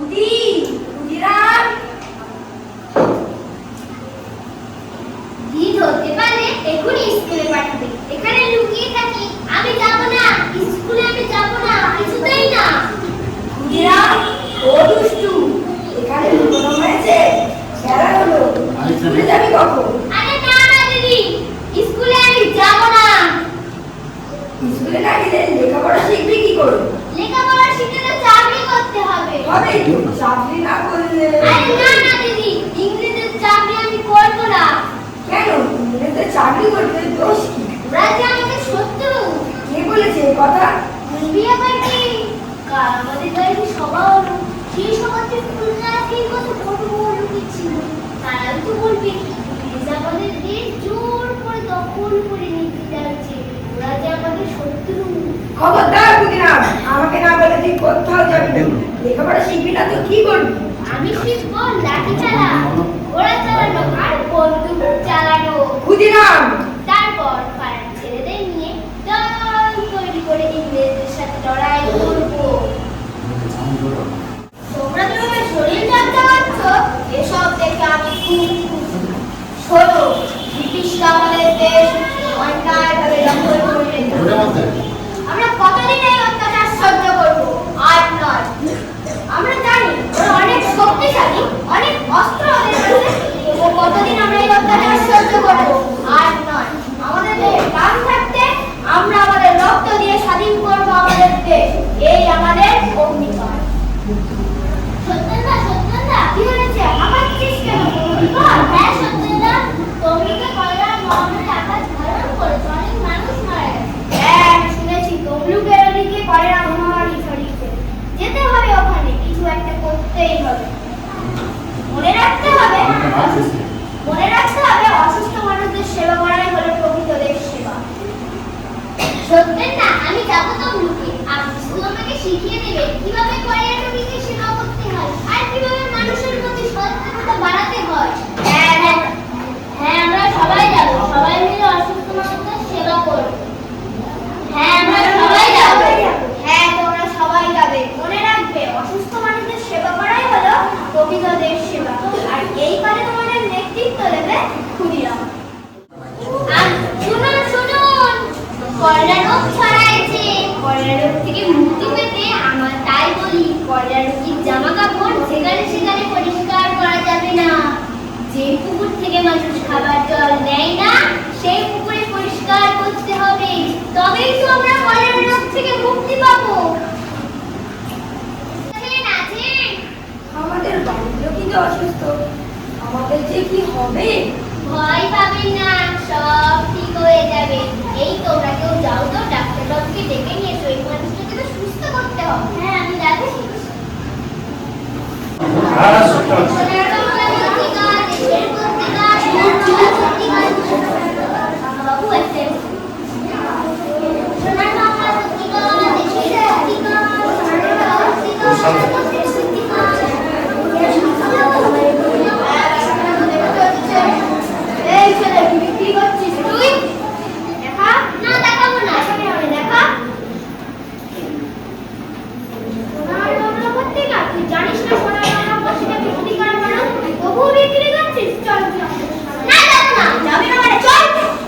উদি উদিরাম দি ধরতে পারলে এখনই স্কুলে পাঠাবে। এখানে লুকিয়ে থাকি, আমি যাব না স্কুলে, আমি যাব না, কিছুতেই না। উদিরাম ও দুষ্টু, এখানে লুকোনো হয়েছে, খেলা হলো, স্কুলে যাবি কখন? আরে না না দিদি, স্কুলে আমি যাব না। স্কুলে না গেলে লেখাপড়া শিখবি কি করে? লেখাপড়া শিখে তো চাকরি করতে হবে। হবে, চাকরি না করলে? আরে না না দিদি, ইংরেজির চাকরি আমি করব না। কেন, ইংরেজিতে চাকরি করতে দোষ কি? ওরা যে আমাদের শত্রু। কে বলেছে এই কথা? বলবি আবার কি? কাল আমাদের বাড়িতে সভা হলো, সেই সভাতে খুলনাথের কত বড় বড় লোক ছিল। তারাই তো বলবে ইংরেজ আমাদের দেশ জোর করে দখল করে নিতে চাইছে, ওরা যে আমাদের শত্রু। খবরদার উদিরাম, আমাকে না বলে তুই কোথাও যাবি না। লেখাপড়া শিখবি না তো কি করবি? আমি শিখবো লাঠি চালা, ঘোড়া চালানো আর বন্দুক চালানো। উদিরাম তারপর পাড়ার ছেলেদের নিয়ে দল তৈরি করে ইংরেজদের সাথে লড়াই করবো। তোমরা যেভাবে শরীর চর্চা করছো, এসব দেখে আমি খুব খুশি। শোনো, ব্রিটিশরা আমাদের দেশ অন্যায়ভাবে দখল করে রেখেছে। আমরা কতদিন এই অত্যাচার সহ্য করবো? আর নয়। আমরা জানি ওরা অনেক শক্তিশালী, অনেক অস্ত্র ওদের কাছে, তবুও কতদিন আমরা এই অত্যাচার সহ্য করবো? আর নয়। আমাদের দেহে প্রাণ থাকতে আমরা আমাদের রক্ত দিয়ে স্বাধীন করবো আমাদের দেশ। এই আমাদের অঙ্গীকার। সত্যেন্দা, সত্যেন্দা, কি হয়েছে? হাঁপাচ্ছিস কেন? বল। হ্যাঁ সত্যেন্দা, তমলুকে কলেরার মহামারী আঘাত ধারণ করেছে, অনেক মানুষ মারা গেছে। হ্যাঁ আমি শুনেছি তমলুকের ওদিকে কলেরা মহামারী ছড়িয়েছে। যেতে হবে ওখানে, কিছু একটা করতেই হবে। মনে রাখতে হবে অসুস্থ মানুষদের সেবা করাই হলো প্রকৃত দেশ সেবা। সত্যেন্দা, আমি যাবো তমলুকে। আপনি শুধু আমাকে শিখিয়ে দেবেন কিভাবে কলেরা রোগীকে সেবা করতে হয় আর কিভাবে মানুষের প্রতি সচেতনতা বাড়াতে হয়। হ্যাঁ হ্যাঁ হ্যাঁ, আমরা সবাই যাবো, সবাই মিলে অসুস্থ মানুষদের সেবা করবো। হ্যাঁ আমরা সবাই যাবো। হ্যাঁ তোমরা সবাই যাবে। মনে রাখবে অসুস্থ মানুষদের সেবা করাই হলো প্রকৃত দেশ সেবা। আর এই কাজে তোমাদের নেতৃত্ব দেবে ক্ষুদিরাম। আর শুনুন শুনুন, কলেরা রোগ ছড়াইছে। কলেরা রোগ থেকে মুক্তি পেতে আমার তাই বলি, কলেরা রোগীর জামা কাপড় যেখানে সেখানে পরিষ্কার করা যাবে না। যে পুকুর থেকে মানুষ খাবার জল নেয় না, সেই পুকুরে পরিষ্কার করতে হবে, তবেই তো আমরা কলেরা রোগ থেকে মুক্তি পাবো। আমাদের বাড়ির লোকই তো অসুস্থ, আমাদের যে কি হবে? ভয় পাবেন না, সব ঠিক হয়ে যাবে। এই তোমরা কেউ যাও তো, ডাক্তার বাবুকে ডেকে নিয়ে এসো, এই মানুষটাকে তো সুস্থ করতে হবে। হ্যাঁ আমি যাচ্ছি। দেশের পত্রিকা, বাবু একটা সোনার বাংলা পত্রিকা, দেশের পত্রিকা, এই ছেলে কি বিক্রি করছিস তুই? দেখা না, দেখাবো না, দেখা। সোনার বাংলা পত্রিকা, তুই জানিস না সোনার বাংলা পত্রিকা বিক্রি করার মানুষ, তবুও বিক্রি করছিস? চল না, যাবো না। যাবি না মানে চল।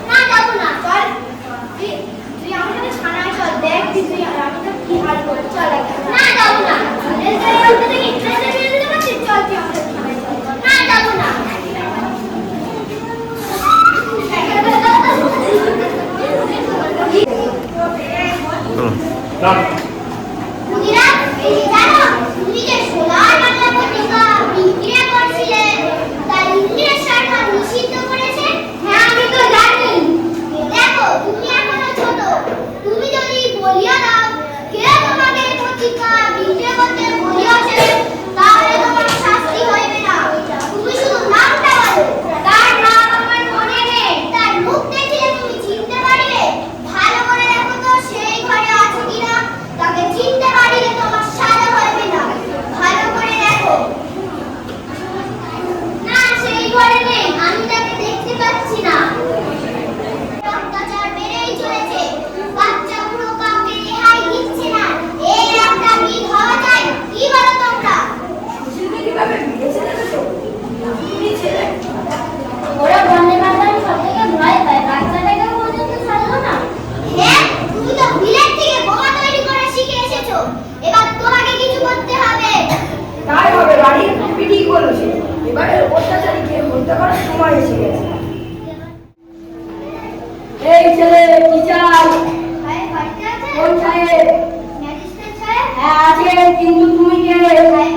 না যাবো না, চল। তুই আমার সাথে থানায় চল, দেখ তুই আমি তো কি হাল করে। চল না, যাবো না। চল তুই আমার সাথে থানায় চল। না যাবো না। ক্ষুদিরাম, এই যে জানো, তুমি যে সোনার বাংলা পত্রিকা বিক্রি করছিলে, তা ইংরেজ সরকার নিষিদ্ধ করেছে। হ্যাঁ আমি তো জানি। দেখো তুমি এখনো ছোট, তুমি যদি বলিয়া দাও কে তোমাকে পত্রিকা বিক্রি করতে বলিয়াছে, তাহলে তোমার শাস্তি হইবে না। তুমি শুধু নামটা বলো, তার নাম আমার মনে নেই, তার মুখ দেখলে তুমি চিনতে পারবে। ভালো করে দেখো তো সেই ঘরে আছে কিনা, তা বলেছে, এবারে অত্যাচারীকে হত্যা করার সময় এসে গেছে। এই ছেলে কি চাই? সাহেব বাড়িতে আছেন? কোন সাহেব? ম্যাজিস্ট্রেট সাহেব? হ্যাঁ আছেন, কিন্তু তুমি কে? সাহেব